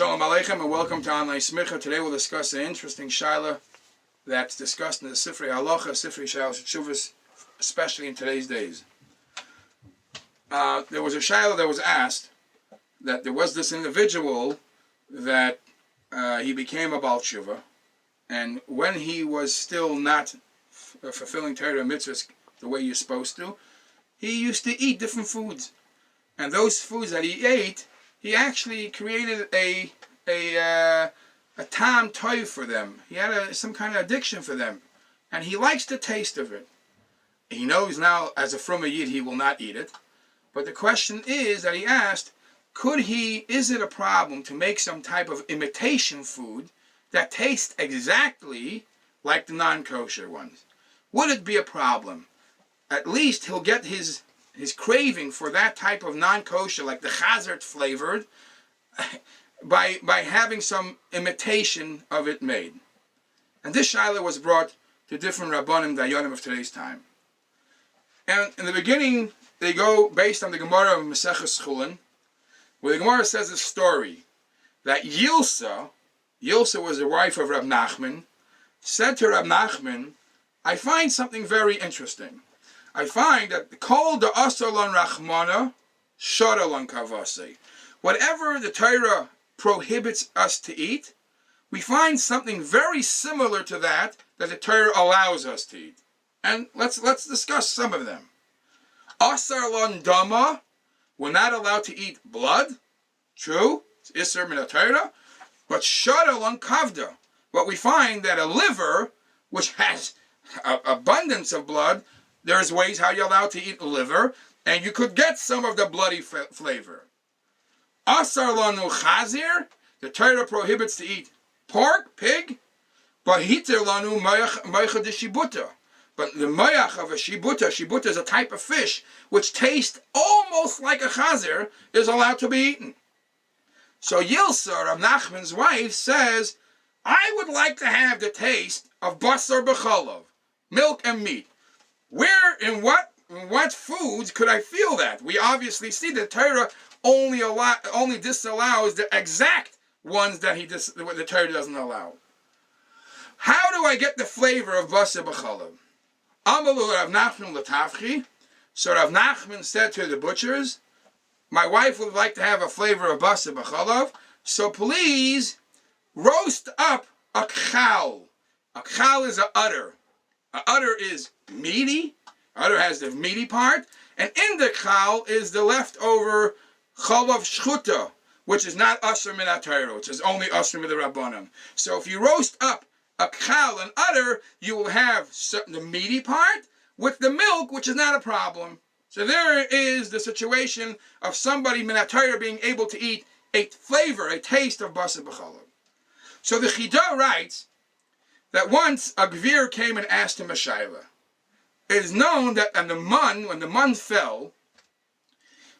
Shalom Aleichem and welcome to online Smicha. Today we'll discuss an interesting shaila that's discussed in the Sifrei Halacha, Sifrei Shalos Tshuvos, especially in today's days. There was a shaila that was asked that there was this individual that he became a Baal Tshuva, and when he was still not fulfilling Torah mitzvahs the way you're supposed to, he used to eat different foods. And those foods that he ate, he actually created a tam toiv for them. He had some kind of addiction for them. And he likes the taste of it. He knows now, as a frumma yid, he will not eat it. But the question is that he asked, is it a problem to make some type of imitation food that tastes exactly like the non-kosher ones? Would it be a problem? At least he'll get his craving for that type of non-kosher, like the chazert flavored, by having some imitation of it made. And this shaila was brought to different rabbanim dayanim of today's time. And in the beginning, they go based on the Gemara of Maseches Chulin, where the Gemara says a story that Yilsa was the wife of Rab Nachman, said to Rab Nachman, I find something very interesting. I find that kol the asalon rachmana shadalon kavase. Whatever the Torah prohibits us to eat, we find something very similar to that the Torah allows us to eat. And let's discuss some of them. Asarlon dama, we're not allowed to eat blood. True, it's iser min Torah. But shadalon kavda, but we find that a liver, which has abundance of blood, there's ways how you're allowed to eat liver, and you could get some of the bloody flavor. Asar lanu chazir, the Torah prohibits to eat pork, pig, but hitir lanu mayach de shibuta. But the mayach of a shibuta is a type of fish which tastes almost like a chazir, is allowed to be eaten. So Yilsa, Rav Nachman's wife, says, I would like to have the taste of basar b'chalav, milk and meat. Where, in what foods could I feel that? We obviously see that Torah only disallows the exact ones that the Torah doesn't allow. How do I get the flavor of basar b'chalav? Amalu Rav Nachman l'tavchi. So Rav Nachman said to the butchers, my wife would like to have a flavor of basar b'chalav, so please roast up a kchal. A kchal is an udder. An udder is meaty. Udder has the meaty part. And in the kchal is the leftover chalav shchuta, which is not asher min HaTorah, which is only asher min the rabbanim. So if you roast up a kchal, an udder, you will have the meaty part with the milk, which is not a problem. So there is the situation of somebody min HaTorah being able to eat a flavor, a taste of basar b'chalav. So the Chidah writes that once a gvir came and asked him a shaila. It is known that when the mun fell,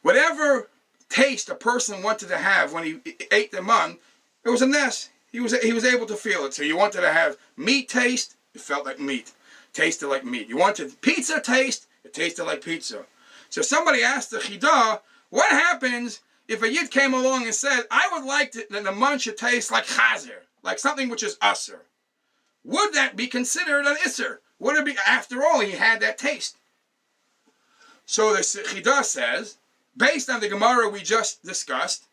whatever taste a person wanted to have when he ate the mun, it was a ness. He was able to feel it. So you wanted to have meat taste, it felt like meat, tasted like meat. You wanted pizza taste, it tasted like pizza. So somebody asked the Chidah, what happens if a yid came along and said, I would like that the mun should taste like chazir, like something which is aser? Would that be considered an isser? Would it be, after all, he had that taste? So the Chidah says, based on the Gemara we just discussed,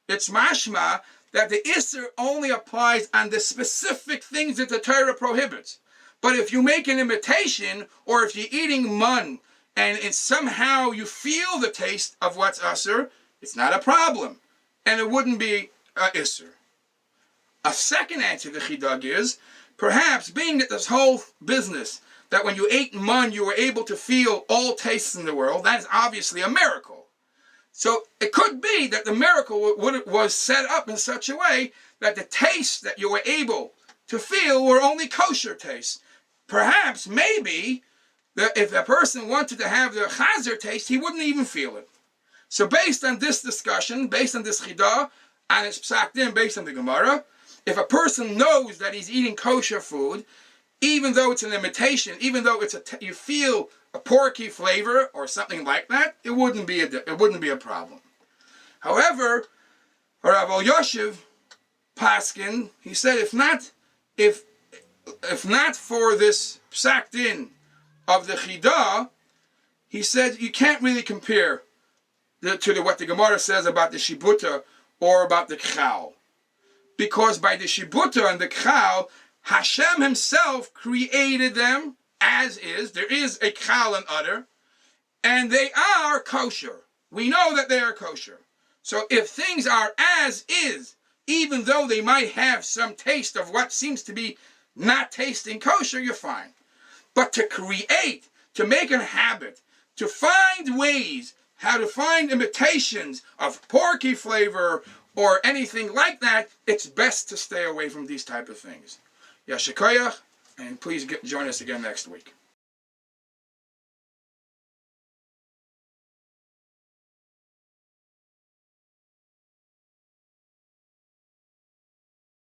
it's mashma that the isser only applies on the specific things that the Torah prohibits. But if you make an imitation, or if you're eating mun, and somehow you feel the taste of what's asser, it's not a problem. And it wouldn't be isser. A second answer the Chidah gives, perhaps being that this whole business, that when you ate mun, you were able to feel all tastes in the world, that is obviously a miracle. So it could be that the miracle was set up in such a way that the tastes that you were able to feel were only kosher tastes. Perhaps, maybe, that if a person wanted to have the chazir taste, he wouldn't even feel it. So based on this discussion, based on this chidah, and it's psak din, based on the Gemara, if a person knows that he's eating kosher food, even though it's an imitation, even though you feel a porky flavor or something like that, it wouldn't be a problem. However, Rav Yoshev paskin, he said, if not for this psak din of the chidah, he said you can't really compare to what the Gemara says about the shibuta or about the kchal. Because by the shibuta and the kchal, Hashem himself created them as is. There is a kchal and udder, and they are kosher. We know that they are kosher. So if things are as is, even though they might have some taste of what seems to be not tasting kosher, you're fine. But to create, to make a habit, to find ways how to find imitations of porky flavor or anything like that, it's best to stay away from these type of things. Yashikoyach, and please join us again next week.